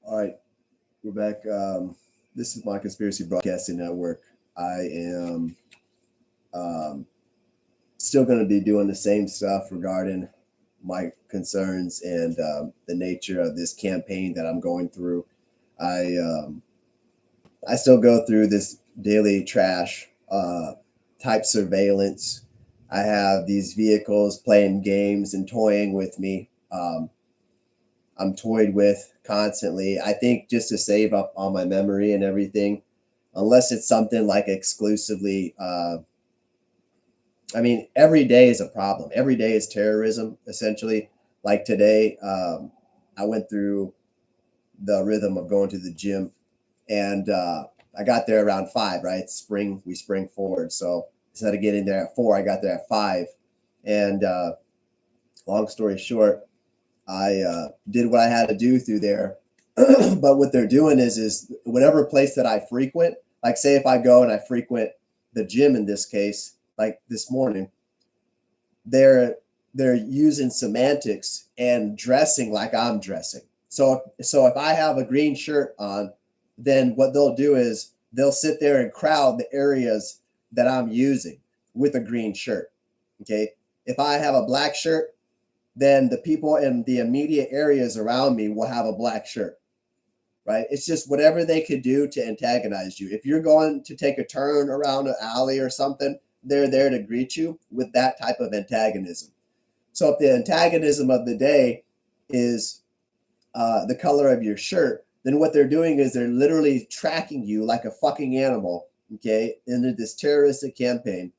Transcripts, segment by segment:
All right, we're back. This is my conspiracy broadcasting network. I am um, still going to be doing the same stuff regarding my concerns and the nature of this campaign that I'm going through. I I still go through this daily trash type surveillance. I have these vehicles playing games and toying with me. I'm toyed with constantly. I think just to save up on my memory and everything, unless it's something like exclusively. I mean, every day is a problem. Every day is terrorism, essentially. Like today, I went through the rhythm of going to the gym, and I got there around 5. Right, spring we spring forward. So instead of getting there at 4, I got there at 5. And long story short, I did what I had to do through there. But what they're doing is whatever place that I frequent, like say if I go and I frequent the gym in this case, like this morning, they're they're using semantics and dressing like I'm dressing. So if I have a green shirt on, then what they'll do is they'll sit there and crowd the areas that I'm using with a green shirt. Okay. If I have a black shirt, then the people in the immediate areas around me will have a black shirt, right? It's just whatever they could do to antagonize you. If you're going to take a turn around an alley or something, they're there to greet you with that type of antagonism. So if the antagonism of the day is the color of your shirt, then what they're doing is they're literally tracking you like a fucking animal, okay, into this terroristic campaign.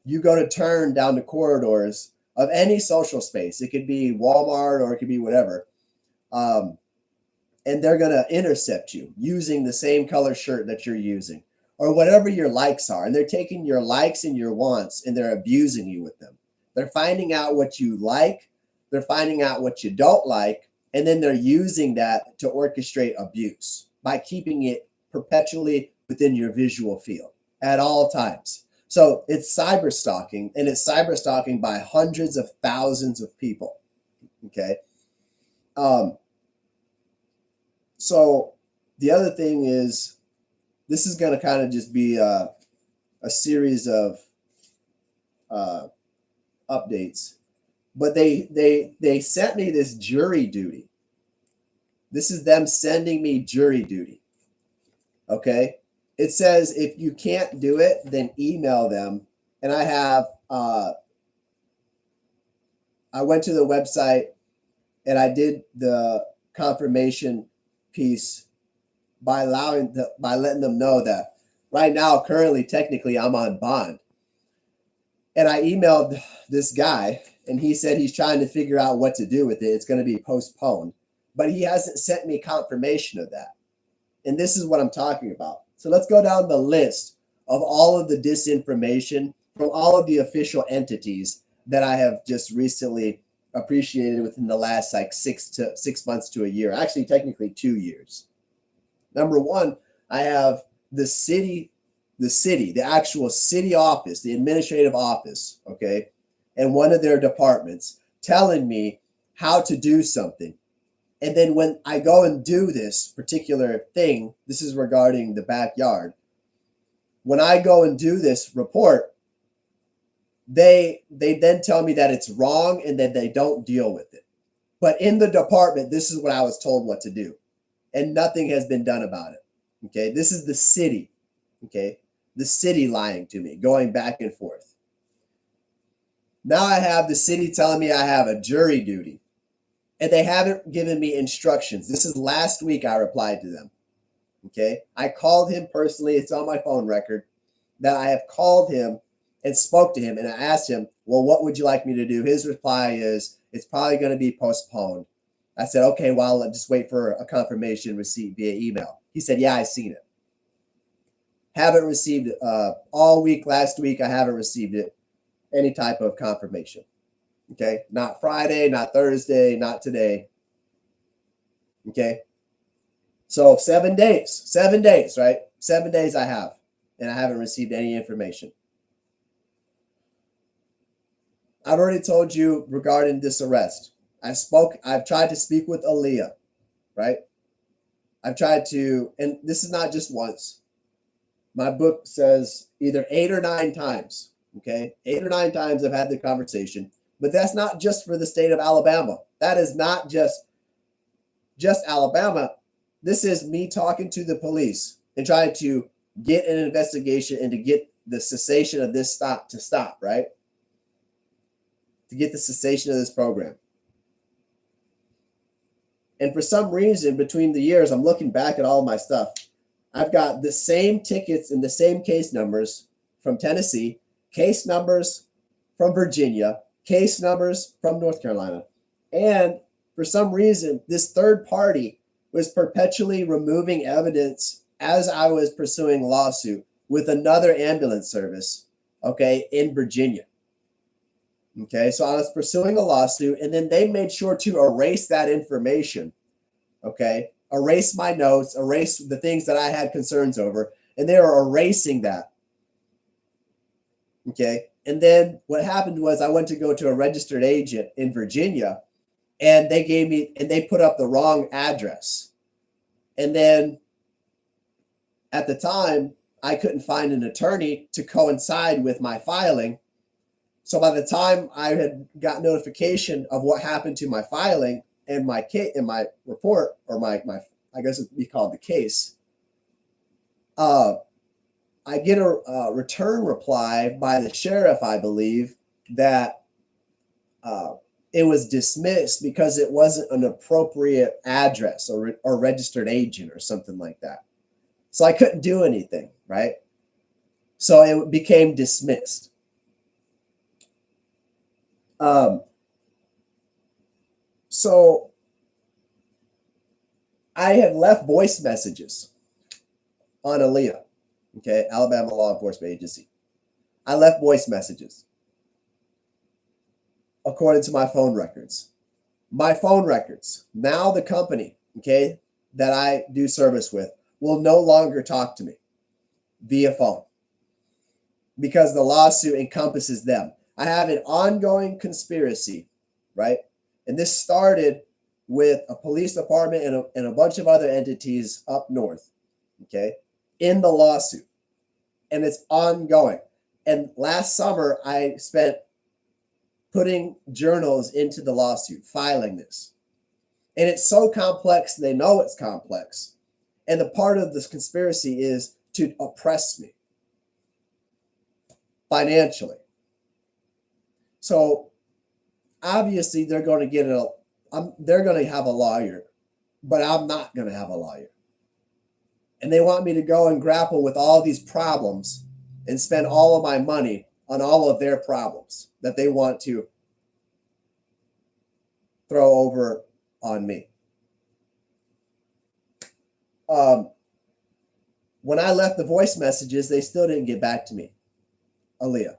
You go to turn down the corridors of any social space. It could be Walmart or it could be whatever. Um, and they're going to intercept you using the same color shirt that you're using or whatever your likes are. And they're taking your likes and your wants and they're abusing you with them. They're finding out what you like, they're finding out what you don't like, and then they're using that to orchestrate abuse by keeping it perpetually within your visual field at all times. So it's cyber stalking, and it's cyber stalking by hundreds of thousands of people. Okay. Um, so the other thing is, this is going to kind of just be a series of uh, updates. But they sent me this jury duty. This is them sending me jury duty. Okay. It says if you can't do it, then email them. And I went to the website and I did the confirmation piece by by letting them know that right now, currently, technically, I'm on bond. And I emailed this guy, and he said he's trying to figure out what to do with it. It's going to be postponed, but he hasn't sent me confirmation of that. And this is what I'm talking about. So let's go down the list of all of the disinformation from all of the official entities that I have just recently appreciated within the last like 6 months to a year. Actually, technically 2 years. Number one, I have the actual city office, the administrative office, okay, and one of their departments telling me how to do something. And then when I go and do this particular thing, this is regarding the backyard. When I go and do this report, they then tell me that it's wrong and that they don't deal with it. But in the department, this is what I was told what to do, and nothing has been done about it. Okay, this is the city. Okay, the city lying to me, going back and forth. Now I have the city telling me I have a jury duty, and they haven't given me instructions. This is last week I replied to them. Okay, I called him personally. It's on my phone record that I have called him and spoke to him, and I asked him, well, what would you like me to do? His reply is, it's probably going to be postponed. I said, okay, well, I'll just wait for a confirmation receipt via email. He said, yeah, I seen it. Haven't received it all week. Last week, I haven't received it. Any type of confirmation. Okay, not Friday, not Thursday, not today. Okay, so 7 days, right? 7 days I have, and I haven't received any information. I've already told you regarding this arrest. I've tried to speak with Aaliyah, right? I've tried to, and this is not just once. My book says either 8 or 9 times. Okay, 8 or 9 times I've had the conversation, but that's not just for the state of Alabama. That is not just Alabama. This is me talking to the police and trying to get an investigation and to get the cessation of this stop, right? To get the cessation of this program. And for some reason, between the years, I'm looking back at all of my stuff. I've got the same tickets and the same case numbers from Tennessee, case numbers from Virginia, case numbers from North Carolina. And for some reason, this third party was perpetually removing evidence as I was pursuing a lawsuit with another ambulance service, okay, in Virginia. Okay, so I was pursuing a lawsuit, and then they made sure to erase that information, okay, erase my notes, erase the things that I had concerns over, and they were erasing that. Okay, and then what happened was I went to go to a registered agent in Virginia, and they put up the wrong address. And then at the time, I couldn't find an attorney to coincide with my filing. So by the time I had got notification of what happened to my filing and my case in my report, or my I guess it'd be called the case, I get a return reply by the sheriff, I believe, that it was dismissed because it wasn't an appropriate address or registered agent or something like that. So I couldn't do anything, right? So it became dismissed. So I had left voice messages on ALEA, okay, Alabama Law Enforcement Agency. I left voice messages according to my phone records. My phone records, now the company, okay, that I do service with will no longer talk to me via phone because the lawsuit encompasses them. I have an ongoing conspiracy, right? And this started with a police department and a bunch of other entities up north, okay, in the lawsuit. And it's ongoing. And last summer, I spent putting journals into the lawsuit, filing this. And it's so complex, they know it's complex. And the part of this conspiracy is to oppress me financially. So obviously they're going to have a lawyer, but I'm not going to have a lawyer. And they want me to go and grapple with all these problems and spend all of my money on all of their problems that they want to throw over on me. When I left the voice messages, they still didn't get back to me, ALEA.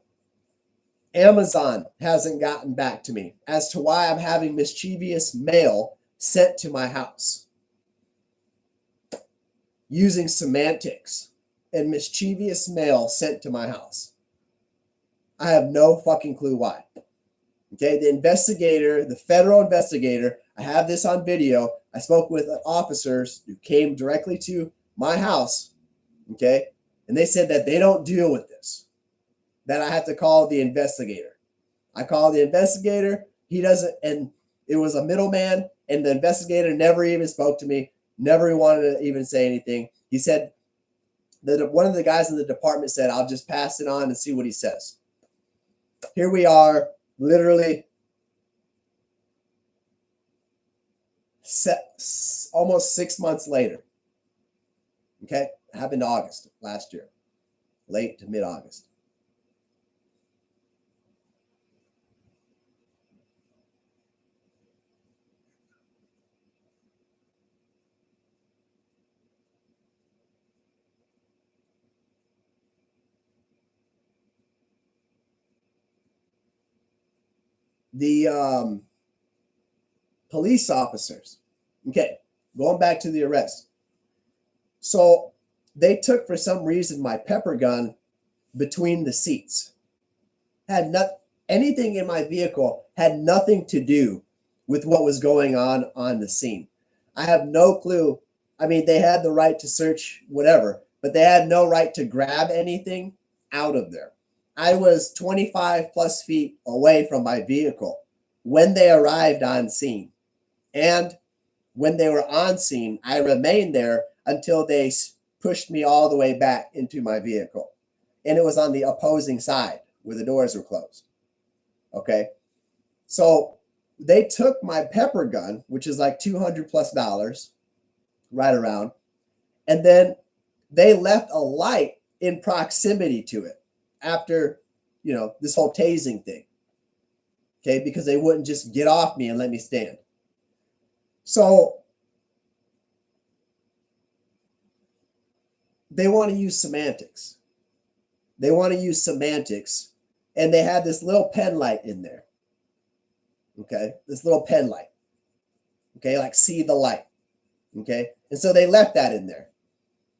Amazon hasn't gotten back to me as to why I'm having mischievous mail sent to my house using semantics and mischievous mail sent to my house. I have no fucking clue why. Okay, the investigator, the federal investigator, I have this on video. I spoke with officers who came directly to my house, okay, and they said that they don't deal with this, that I have to call the investigator. I called the investigator, he doesn't, and it was a middleman, and the investigator never even spoke to me, never wanted to even say anything. He said that one of the guys in the department said, I'll just pass it on and see what he says. Here we are, literally almost 6 months later. Okay, it happened August last year, late to mid-August. The police officers, okay, going back to the arrest. So they took, for some reason, my pepper gun between the seats. Anything in my vehicle had nothing to do with what was going on the scene. I have no clue. I mean, they had the right to search whatever, but they had no right to grab anything out of there. I was 25 plus feet away from my vehicle when they arrived on scene. And when they were on scene, I remained there until they pushed me all the way back into my vehicle. And it was on the opposing side where the doors were closed. Okay. So they took my pepper gun, which is like $200+ right around. And then they left a light in proximity to it after, this whole tasing thing. Okay. Because they wouldn't just get off me and let me stand. So they want to use semantics. And they had this little pen light in there. Okay. This little pen light. Okay. Like see the light. Okay. And so they left that in there.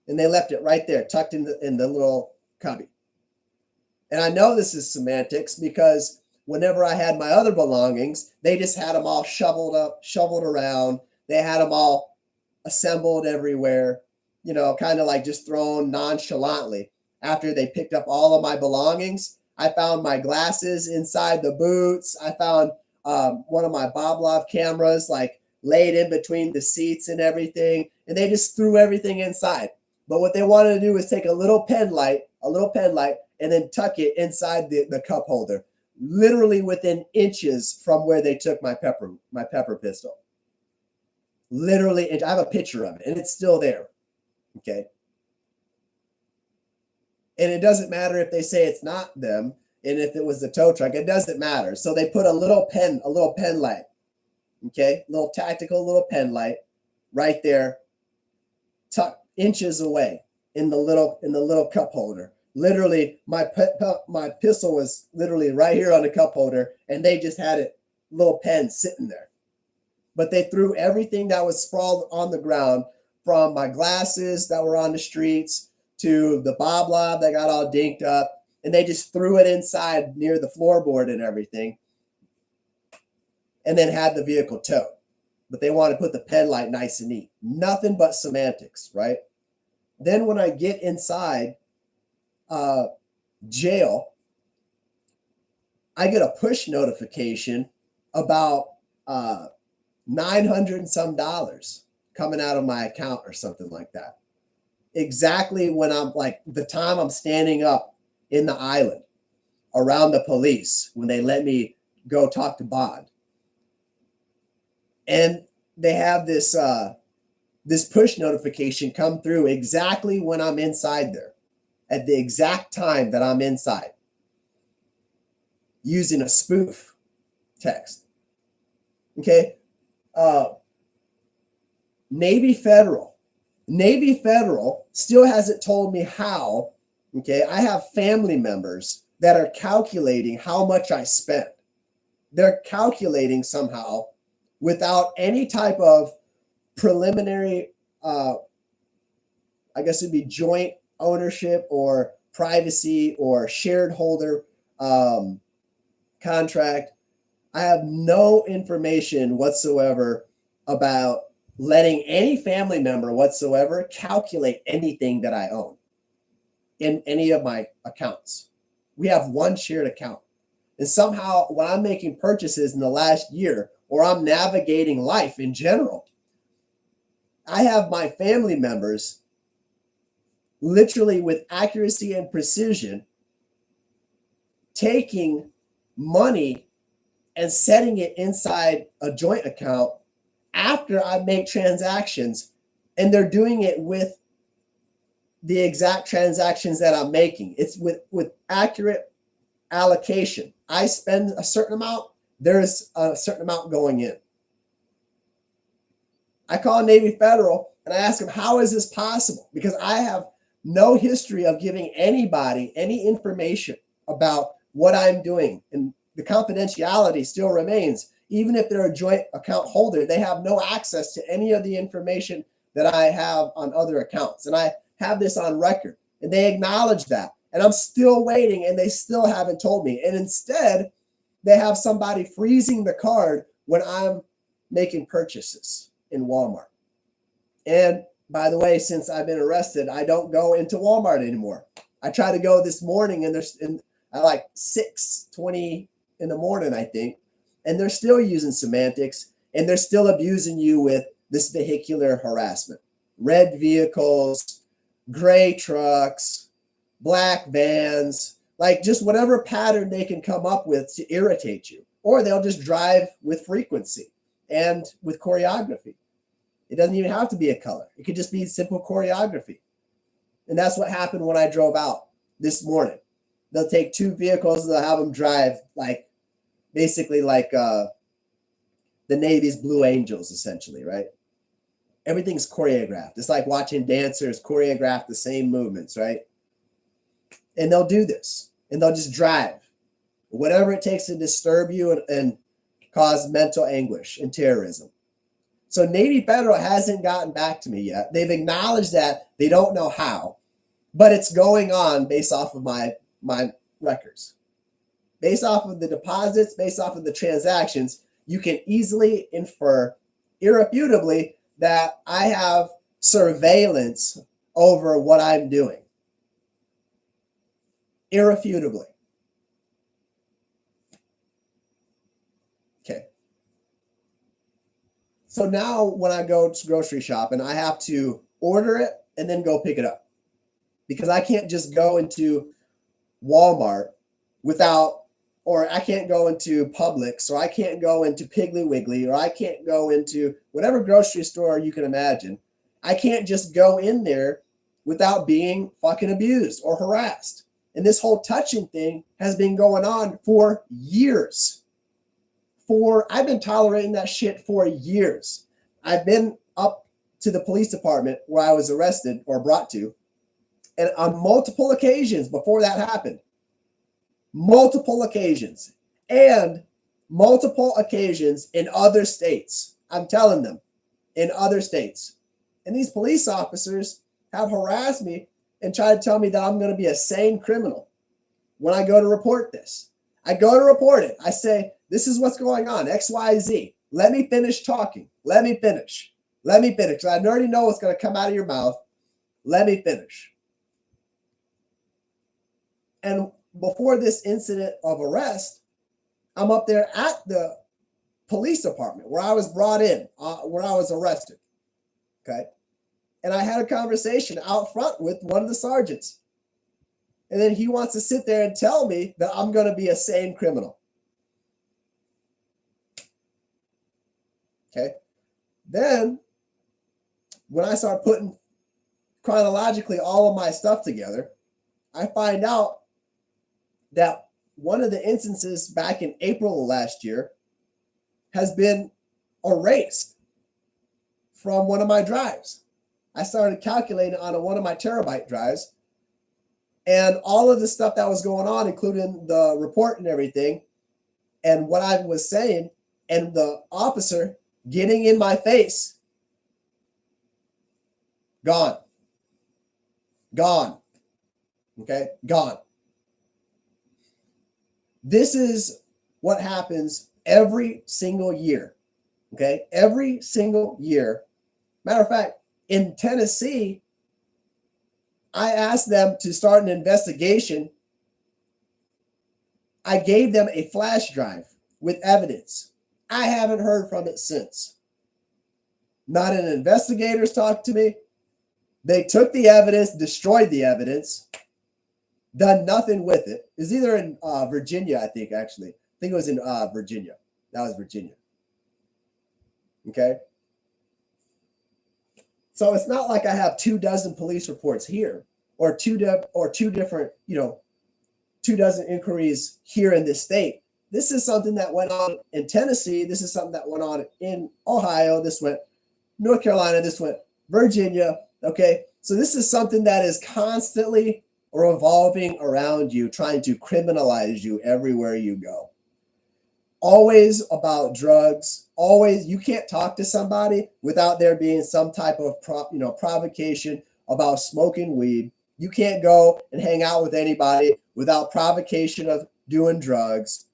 And they left it right there, tucked in the little cubby. And I know this is semantics because whenever I had my other belongings, they just had them all shoveled around. They had them all assembled everywhere, kind of like just thrown nonchalantly. After they picked up all of my belongings, I found my glasses inside the boots. I found one of my Boblov cameras like laid in between the seats and everything. And they just threw everything inside. But what they wanted to do was take a little pen light, and then tuck it inside the cup holder, literally within inches from where they took my pepper pistol. Literally, I have a picture of it, and it's still there. Okay. And it doesn't matter if they say it's not them, and if it was the tow truck, it doesn't matter. So they put a little pen light, okay, little pen light right there, tucked inches away in the little cup holder. Literally, my pistol was literally right here on the cup holder, and they just had it, little pen sitting there. But they threw everything that was sprawled on the ground, from my glasses that were on the streets to the Boblov that got all dinked up, and they just threw it inside near the floorboard and everything, and then had the vehicle towed. But they want to put the pen light nice and neat. Nothing but semantics, right? Then when I get inside jail, I get a push notification about $900 and some coming out of my account or something like that. Exactly when I'm like the time I'm standing up in the island around the police when they let me go talk to Bond. And they have this push notification come through exactly when I'm inside there, at the exact time that I'm inside, using a spoof text. Okay. Navy Federal still hasn't told me how. Okay. I have family members that are calculating how much I spent. They're calculating somehow without any type of preliminary, I guess it'd be joint ownership or privacy or shared holder contract. I have no information whatsoever about letting any family member whatsoever calculate anything that I own in any of my accounts. We have one shared account. And somehow when I'm making purchases in the last year, or I'm navigating life in general, I have my family members literally with accuracy and precision taking money and setting it inside a joint account after I make transactions, and they're doing it with the exact transactions that I'm making. It's with accurate allocation. I spend a certain amount, there's a certain amount going in. I call Navy Federal and I ask them, how is this possible? Because I have no history of giving anybody any information about what I'm doing. And the confidentiality still remains. Even if they're a joint account holder, they have no access to any of the information that I have on other accounts. And I have this on record, and they acknowledge that. And I'm still waiting, and they still haven't told me. And instead, they have somebody freezing the card when I'm making purchases in Walmart. And by the way, since I've been arrested, I don't go into Walmart anymore. I tried to go this morning and at like 6:20 in the morning, I think, and they're still using semantics and they're still abusing you with this vehicular harassment. Red vehicles, gray trucks, black vans, like just whatever pattern they can come up with to irritate you. Or they'll just drive with frequency and with choreography. It doesn't even have to be a color. It could just be simple choreography. And that's what happened when I drove out this morning. They'll take two vehicles and they'll have them drive like basically like the Navy's Blue Angels, essentially, right? Everything's choreographed. It's like watching dancers choreograph the same movements, right? And they'll do this and they'll just drive whatever it takes to disturb you and cause mental anguish and terrorism. So Navy Federal hasn't gotten back to me yet. They've acknowledged that they don't know how, but it's going on based off of my records. Based off of the deposits, based off of the transactions, you can easily infer irrefutably that I have surveillance over what I'm doing. Irrefutably. Okay. So now when I go to grocery shop and I have to order it and then go pick it up, because I can't just go into Walmart or I can't go into Publix, or I can't go into Piggly Wiggly, or I can't go into whatever grocery store you can imagine. I can't just go in there without being fucking abused or harassed. And this whole touching thing has been going on for years. I've been tolerating that shit for years. I've been up to the police department where I was arrested or brought to, and on multiple occasions before that happened. Multiple occasions. And multiple occasions in other states. I'm telling them, in other states. And these police officers have harassed me and tried to tell me that I'm going to be a sane criminal when I go to report this. I go to report it. I say, this is what's going on, X, Y, Z. Let me finish talking. Let me finish. Because I already know what's going to come out of your mouth. Let me finish. And before this incident of arrest, I'm up there at the police department where I was brought in, where I was arrested. Okay. And I had a conversation out front with one of the sergeants. And then he wants to sit there and tell me that I'm going to be a sane criminal. Okay. Then when I start putting chronologically all of my stuff together, I find out that one of the instances back in April of last year has been erased from one of my drives. I started calculating on one of my terabyte drives, and all of the stuff that was going on, including the report and everything, and what I was saying, and the officer getting in my face, gone. Okay, gone. This is what happens every single year. Okay, every single year. Matter of fact, in Tennessee, I asked them to start an investigation. I gave them a flash drive with evidence. I haven't heard from it since. Not an investigator's talked to me. They took the evidence, destroyed the evidence, done nothing with it. It's either in Virginia, I think, actually. I think it was in Virginia. That was Virginia. Okay. So it's not like I have 24 police reports here or two different, 24 inquiries here in this state. This is something that went on in Tennessee. This is something that went on in Ohio. This went North Carolina. This went Virginia. Okay. So this is something that is constantly revolving around you, trying to criminalize you everywhere you go. Always about drugs. Always, you can't talk to somebody without there being some type of provocation about smoking weed. You can't go and hang out with anybody without provocation of doing drugs,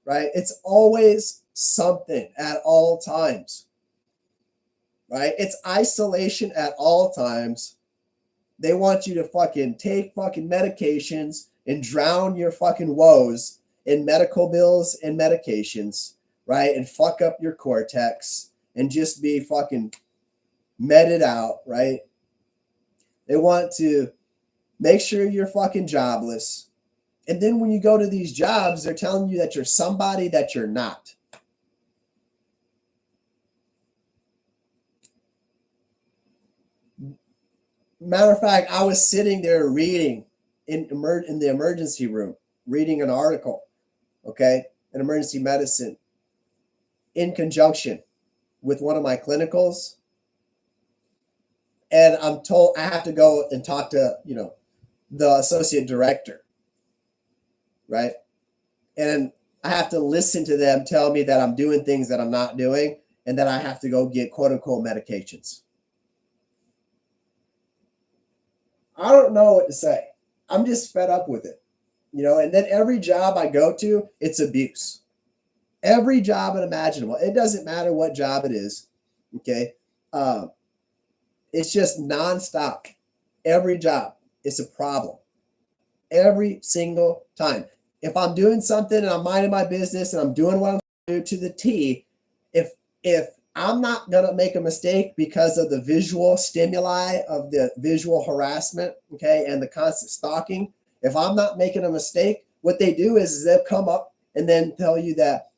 right? It's always something at all times. right? It's isolation at all times. They want you to fucking take fucking medications and drown your fucking woes in medical bills and medications, right? And fuck up your cortex and just be fucking meted out, right? They want to make sure you're fucking jobless. And then when you go to these jobs, they're telling you that you're somebody that you're not. Matter of fact, I was sitting there reading in the emergency room, reading an article, okay, in emergency medicine, in conjunction with one of my clinicals. And I'm told I have to go and talk to, the associate director, right? And I have to listen to them tell me that I'm doing things that I'm not doing and that I have to go get quote unquote medications. I don't know what to say. I'm just fed up with it, and then every job I go to, it's abuse. Every job unimaginable. It doesn't matter what job it is. Okay. It's just nonstop. Every job is a problem. Every single time. If I'm doing something and I'm minding my business and I'm doing what I'm doing to the T, if I'm not going to make a mistake because of the visual stimuli of the visual harassment, okay, and the constant stalking, if I'm not making a mistake, what they do is they'll come up and then tell you that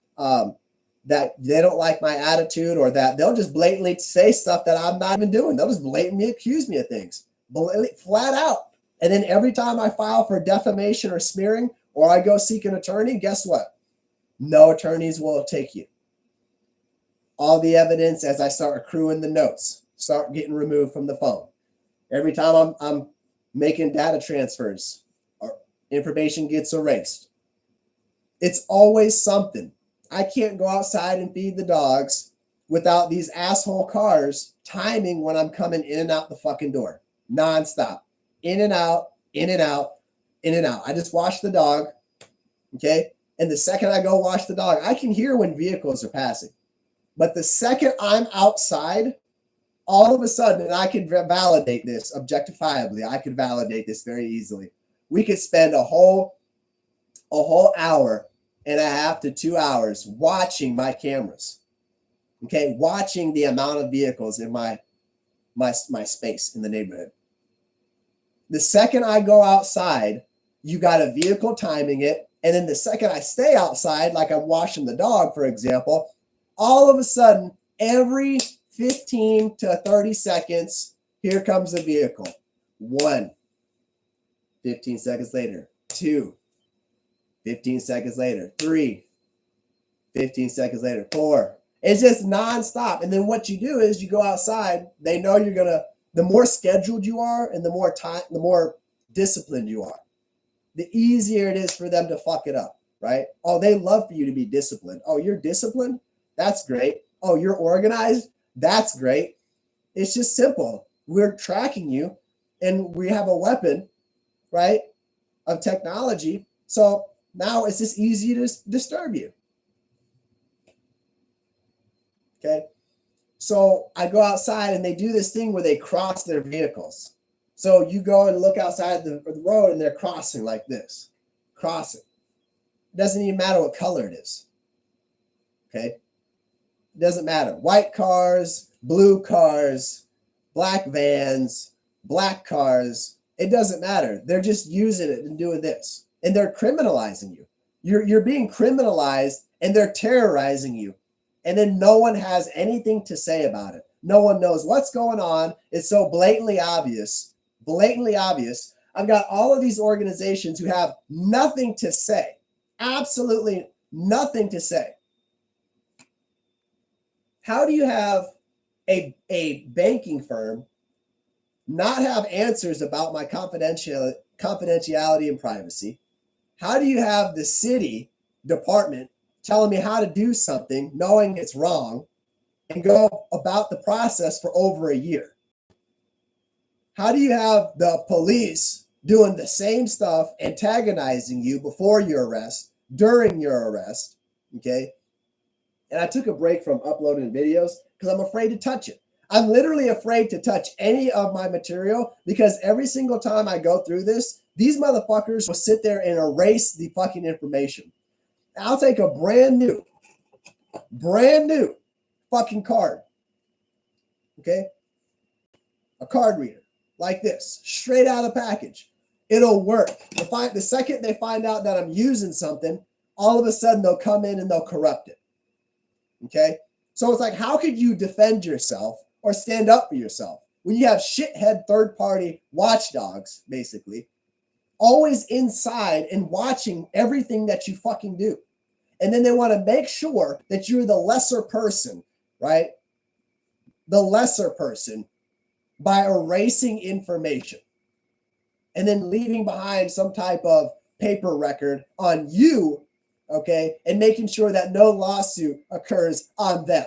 that they don't like my attitude, or that they'll just blatantly say stuff that I'm not even doing. They'll just blatantly accuse me of things, flat out. And then every time I file for defamation or smearing, or I go seek an attorney, guess what? No attorneys will take you. All the evidence, as I start accruing the notes, start getting removed from the phone. Every time I'm making data transfers, or information gets erased. It's always something. I can't go outside and feed the dogs without these asshole cars timing when I'm coming in and out the fucking door. Nonstop. In and out, in and out, in and out. I just wash the dog, okay? And the second I go wash the dog, I can hear when vehicles are passing. But the second I'm outside, all of a sudden, and I can validate this objectifiably, I could validate this very easily. We could spend a whole hour and a half to 2 hours watching my cameras, okay? Watching the amount of vehicles in my space in the neighborhood. The second I go outside, you got a vehicle timing it. And then the second I stay outside, like I'm washing the dog, for example, all of a sudden, every 15 to 30 seconds, here comes a vehicle. 1, 15 seconds later, 2, 15 seconds later, 3, 15 seconds later, 4. It's just nonstop. And then what you do is you go outside. They know you're going to, the more scheduled you are and the more disciplined you are, the easier it is for them to fuck it up, right? Oh, they love for you to be disciplined. Oh, you're disciplined? That's great. Oh, you're organized? That's great. It's just simple. We're tracking you and we have a weapon, right, of technology. So now it's just easy to disturb you. Okay. So I go outside and they do this thing where they cross their vehicles. So you go and look outside the road and they're crossing like this. Crossing. It doesn't even matter what color it is. Okay. It doesn't matter. White cars, blue cars, black vans, black cars. It doesn't matter. They're just using it and doing this. And they're criminalizing you. You're being criminalized and they're terrorizing you. And then no one has anything to say about it. No one knows what's going on. It's so blatantly obvious. Blatantly obvious. I've got all of these organizations who have nothing to say. Absolutely nothing to say. How do you have a banking firm not have answers about my confidentiality and privacy? How do you have the city department telling me how to do something, knowing it's wrong, and go about the process for over a year? How do you have the police doing the same stuff, antagonizing you before your arrest, during your arrest, okay? And I took a break from uploading videos because I'm afraid to touch it. I'm literally afraid to touch any of my material because every single time I go through this, these motherfuckers will sit there and erase the fucking information. I'll take a brand new fucking card. Okay? A card reader like this, straight out of the package. It'll work. The second they find out that I'm using something, all of a sudden they'll come in and they'll corrupt it. Okay? So it's like, how could you defend yourself or stand up for yourself when you have shithead third-party watchdogs, basically, always inside and watching everything that you fucking do? And then they want to make sure that you're the lesser person, right? The lesser person by erasing information and then leaving behind some type of paper record on you, okay, and making sure that no lawsuit occurs on them.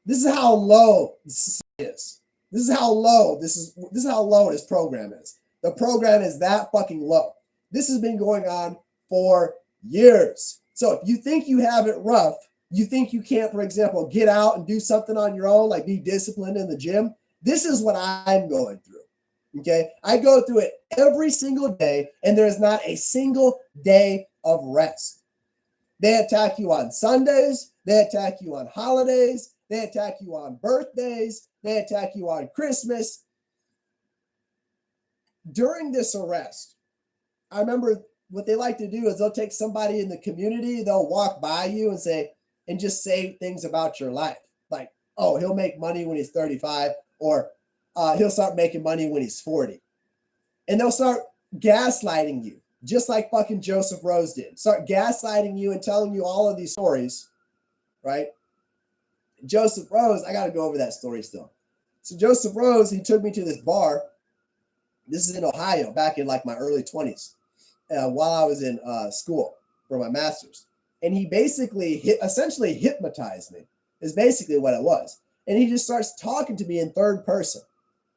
This is how low this is. This is how low this is how low this program is. The program is that fucking low. This has been going on for years. So if you think you have it rough, you think you can't, for example, get out and do something on your own, like be disciplined in the gym, this is what I'm going through. Okay, I go through it every single day, and there's not a single day of rest. They attack you on Sundays, they attack you on holidays, they attack you on birthdays, they attack you on Christmas. During this arrest, I remember what they like to do is they'll take somebody in the community, they'll walk by you and just say things about your life. Like, oh, he'll make money when he's 35, or he'll start making money when he's 40. And they'll start gaslighting you, just like fucking Joseph Rose did. Start gaslighting you and telling you all of these stories, right? Joseph Rose, I got to go over that story still. So Joseph Rose, he took me to this bar. This is in Ohio, back in like my early 20s, while I was in school for my master's. And he basically essentially hypnotized me, is basically what it was. And he just starts talking to me in third person,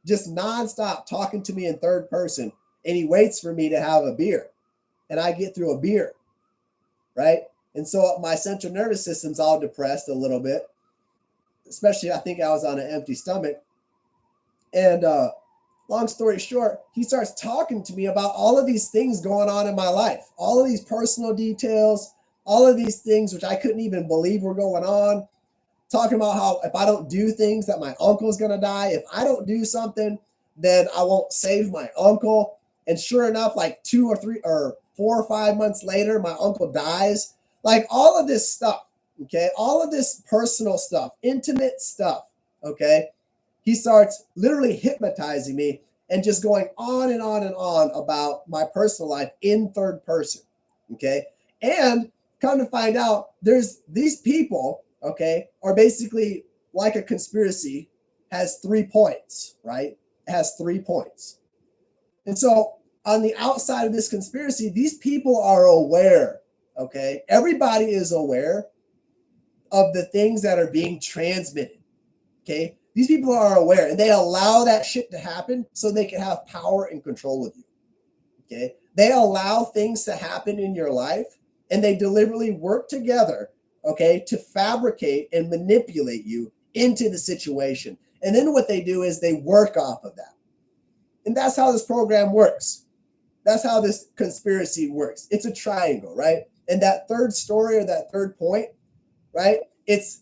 just nonstop talking to me in third person. And he waits for me to have a beer. And I get through a beer, right? And so my central nervous system's all depressed a little bit, especially I think I was on an empty stomach. And long story short, he starts talking to me about all of these things going on in my life, all of these personal details, all of these things which I couldn't even believe were going on. Talking about how if I don't do things that my uncle's going to die. If I don't do something, then I won't save my uncle. And sure enough, like 2 or 3 or 4 or 5 months later, my uncle dies. Like all of this stuff, okay? All of this personal stuff, intimate stuff, okay? He starts literally hypnotizing me and just going on and on and on about my personal life in third person, okay? And come to find out, there's these people, okay, are basically like a conspiracy, has 3 points, right? It has 3 points. And so on the outside of this conspiracy, these people are aware, okay? Everybody is aware of the things that are being transmitted, okay? These people are aware, and they allow that shit to happen so they can have power and control of you, okay? They allow things to happen in your life, and they deliberately work together, okay, to fabricate and manipulate you into the situation. And then what they do is they work off of that. And that's how this program works. That's how this conspiracy works. It's a triangle, right? And that third story or that third point, right? It's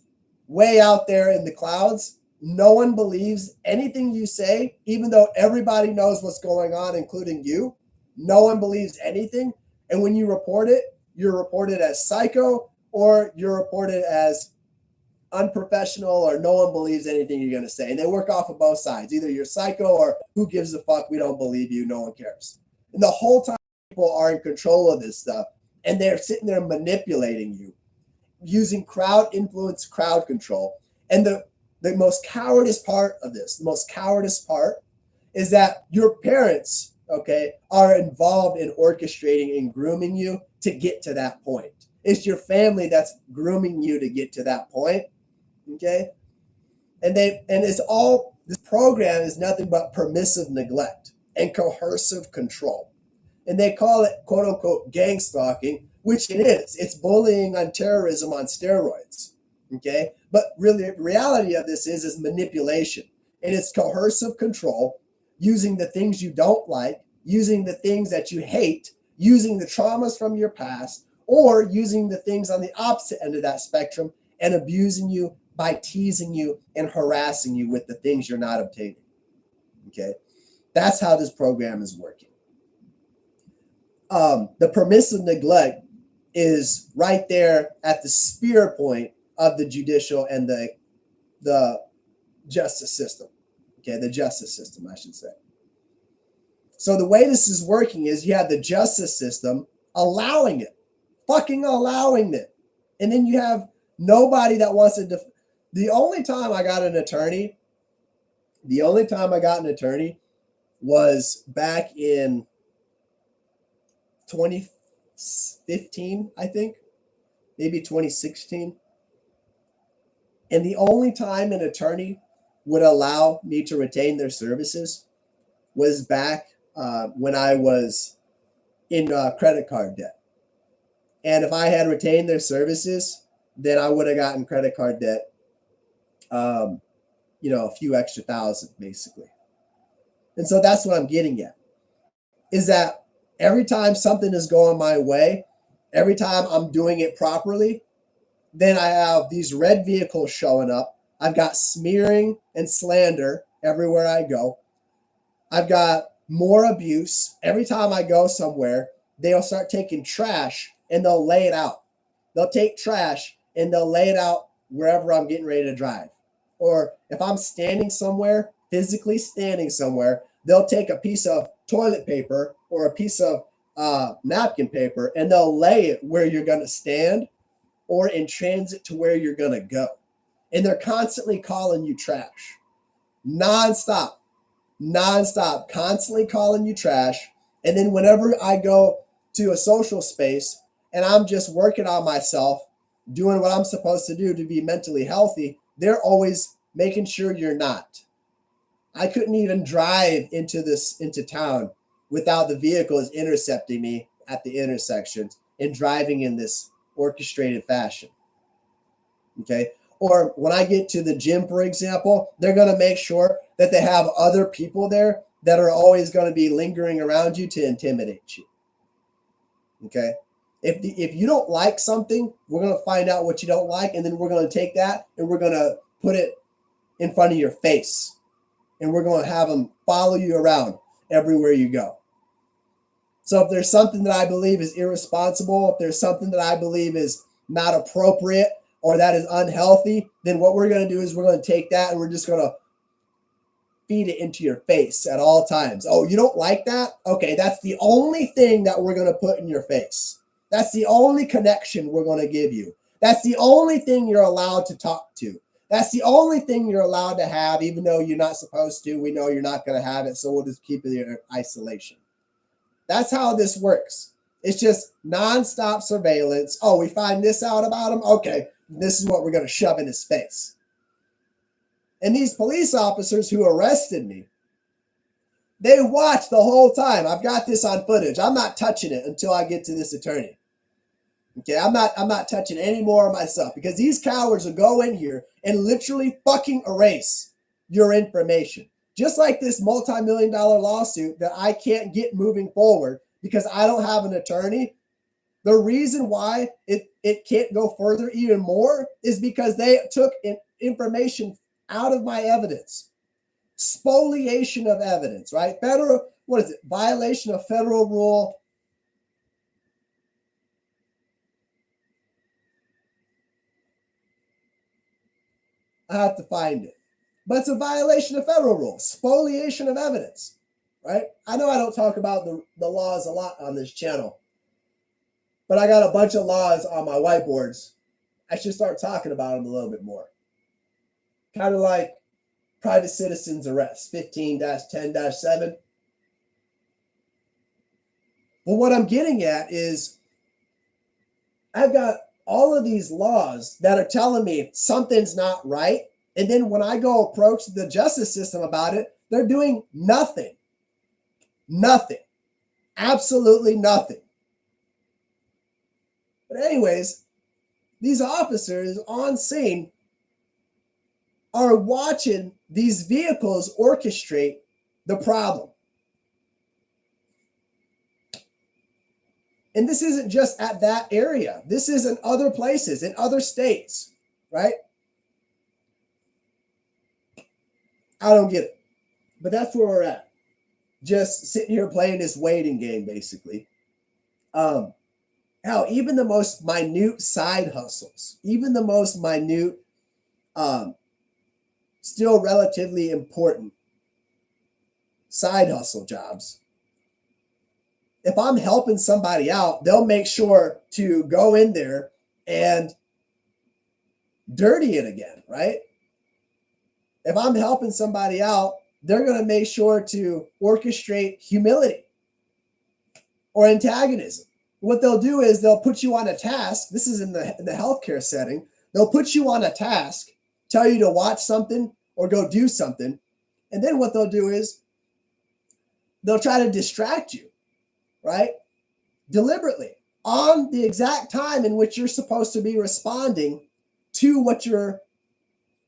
way out there in the clouds. No one believes anything you say, even though everybody knows what's going on, including you. No one believes anything. And when you report it, you're reported as psycho, or you're reported as unprofessional, or no one believes anything you're going to say. And they work off of both sides. Either you're psycho or who gives a fuck, we don't believe you, no one cares. And the whole time people are in control of this stuff, and they're sitting there manipulating you using crowd influence, crowd control. And the most cowardice part of this, the most cowardice part is that your parents, okay, are involved in orchestrating and grooming you to get to that point. It's your family that's grooming you to get to that point, okay? And it's all, this program is nothing but permissive neglect and coercive control. And they call it, quote unquote, gang stalking, which it is. It's bullying on terrorism on steroids, Okay. But really, the reality of this is manipulation. And it's coercive control using the things you don't like, using the things that you hate, using the traumas from your past, or using the things on the opposite end of that spectrum and abusing you by teasing you and harassing you with the things you're not obtaining. Okay. That's how this program is working. The permissive neglect is right there at the spear point of the judicial and the justice system. Okay, the justice system, I should say. So the way this is working is you have the justice system allowing it, fucking allowing it. And then you have nobody that wants to the only time I got an attorney was back in 2015, I think, maybe 2016. And the only time an attorney would allow me to retain their services was back when I was in credit card debt. And if I had retained their services, then I would have gotten credit card debt, a few extra thousand, basically. And so that's what I'm getting at, is that every time something is going my way, every time I'm doing it properly, then I have these red vehicles showing up. I've got smearing and slander everywhere I go. I've got more abuse. Every time I go somewhere, they'll start taking trash and they'll lay it out. They'll take trash and they'll lay it out wherever I'm getting ready to drive. Or if I'm standing somewhere, physically standing somewhere, they'll take a piece of toilet paper or a piece of napkin paper and they'll lay it where you're going to stand or in transit to where you're going to go. And they're constantly calling you trash. Nonstop, constantly calling you trash. And then whenever I go to a social space and I'm just working on myself, doing what I'm supposed to do to be mentally healthy, they're always making sure you're not. I couldn't even drive into town without the vehicles intercepting me at the intersections and driving in this orchestrated fashion. Okay. Or when I get to the gym, for example, they're going to make sure that they have other people there that are always going to be lingering around you to intimidate you. Okay. If you don't like something, we're going to find out what you don't like. And then we're going to take that and we're going to put it in front of your face. And we're going to have them follow you around everywhere you go. So if there's something that I believe is irresponsible, if there's something that I believe is not appropriate or that is unhealthy, then what we're going to do is we're going to take that and we're just going to feed it into your face at all times. Oh, you don't like that? Okay, that's the only thing that we're going to put in your face. That's the only connection we're going to give you. That's the only thing you're allowed to talk to. That's the only thing you're allowed to have, even though you're not supposed to. We know you're not going to have it, so we'll just keep it in isolation. That's how this works. It's just nonstop surveillance. Oh, we find this out about him? Okay, this is what we're going to shove in his face. And these police officers who arrested me, they watched the whole time. I've got this on footage. I'm not touching it until I get to this attorney. Okay, I'm not touching any more of myself because these cowards will go in here and literally fucking erase your information. Just like this multi-million-dollar lawsuit that I can't get moving forward because I don't have an attorney. The reason why it can't go further even more is because they took information out of my evidence. Spoliation of evidence, right? Violation of federal rule. I have to find it. But it's a violation of federal rule. Spoliation of evidence, right? I know I don't talk about the laws a lot on this channel, but I got a bunch of laws on my whiteboards. I should start talking about them a little bit more. Kind of like private citizens arrest, 15-10-7. Well, what I'm getting at is I've got all of these laws that are telling me something's not right. And then when I go approach the justice system about it, they're doing nothing. Nothing. Absolutely nothing. But anyways, these officers on scene are watching these vehicles orchestrate the problem. And this isn't just at that area. This is in other places, in other states, right? I don't get it. But that's where we're at. Just sitting here playing this waiting game, basically. Hell, even the most minute side hustles, even the most minute, still relatively important side hustle jobs, if I'm helping somebody out, they'll make sure to go in there and dirty it again, right? If I'm helping somebody out, they're going to make sure to orchestrate humility or antagonism. What they'll do is they'll put you on a task. This is in the healthcare setting. They'll put you on a task, tell you to watch something or go do something. And then what they'll do is they'll try to distract you, right? Deliberately on the exact time in which you're supposed to be responding to what your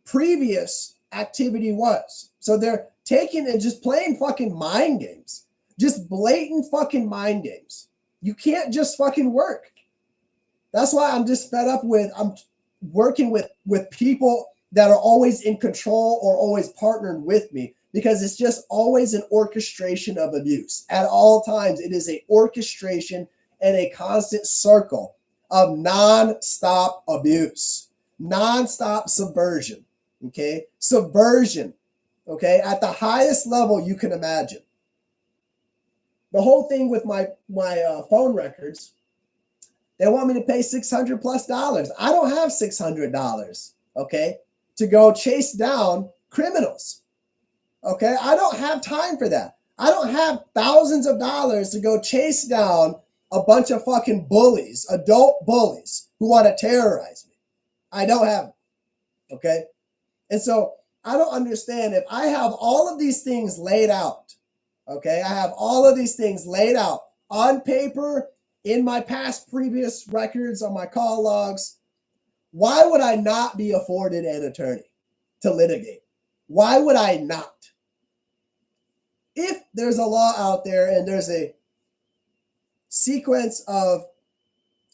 previous activity was. So they're taking and just playing fucking mind games, just blatant fucking mind games. You can't just fucking work. That's why I'm just fed up with, I'm working with people that are always in control or always partnered with me, because it's just always an orchestration of abuse. At all times, it is an orchestration and a constant circle of non-stop abuse, non-stop subversion, okay? Subversion, okay, at the highest level you can imagine. The whole thing with my phone records, they want me to pay $600 plus. I don't have $600, okay, to go chase down criminals. Okay, I don't have time for that. I don't have thousands of dollars to go chase down a bunch of fucking bullies, adult bullies who want to terrorize me. I don't have it. Okay, and so I don't understand if I have all of these things laid out. Okay, I have all of these things laid out on paper, in my past previous records, on my call logs. Why would I not be afforded an attorney to litigate? Why would I not? If there's a law out there and there's a sequence of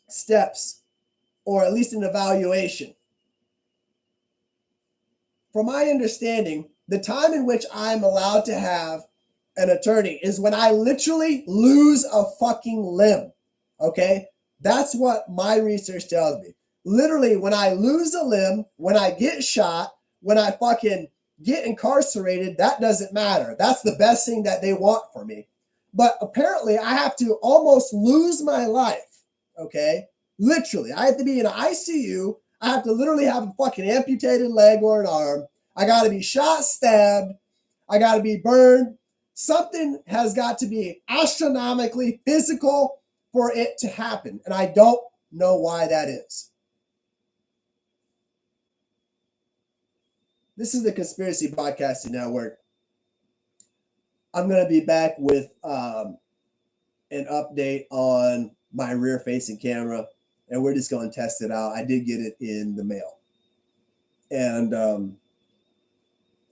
steps, or at least an evaluation, from my understanding, the time in which I'm allowed to have an attorney is when I literally lose a fucking limb. Okay? That's what my research tells me. Literally, when I lose a limb, when I get shot, when I fucking get incarcerated, that doesn't matter. That's the best thing that they want for me. But apparently, I have to almost lose my life. Okay? Literally, I have to be in an ICU. I have to literally have a fucking amputated leg or an arm. I got to be shot, stabbed. I got to be burned. Something has got to be astronomically physical for it to happen. And I don't know why that is. This is the Conspiracy Podcasting Network. I'm going to be back with an update on my rear-facing camera, and we're just going to test it out. I did get it in the mail. And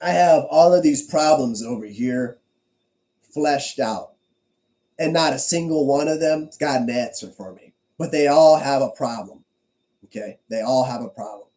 I have all of these problems over here fleshed out, and not a single one of them has got an answer for me. But they all have a problem, okay? They all have a problem.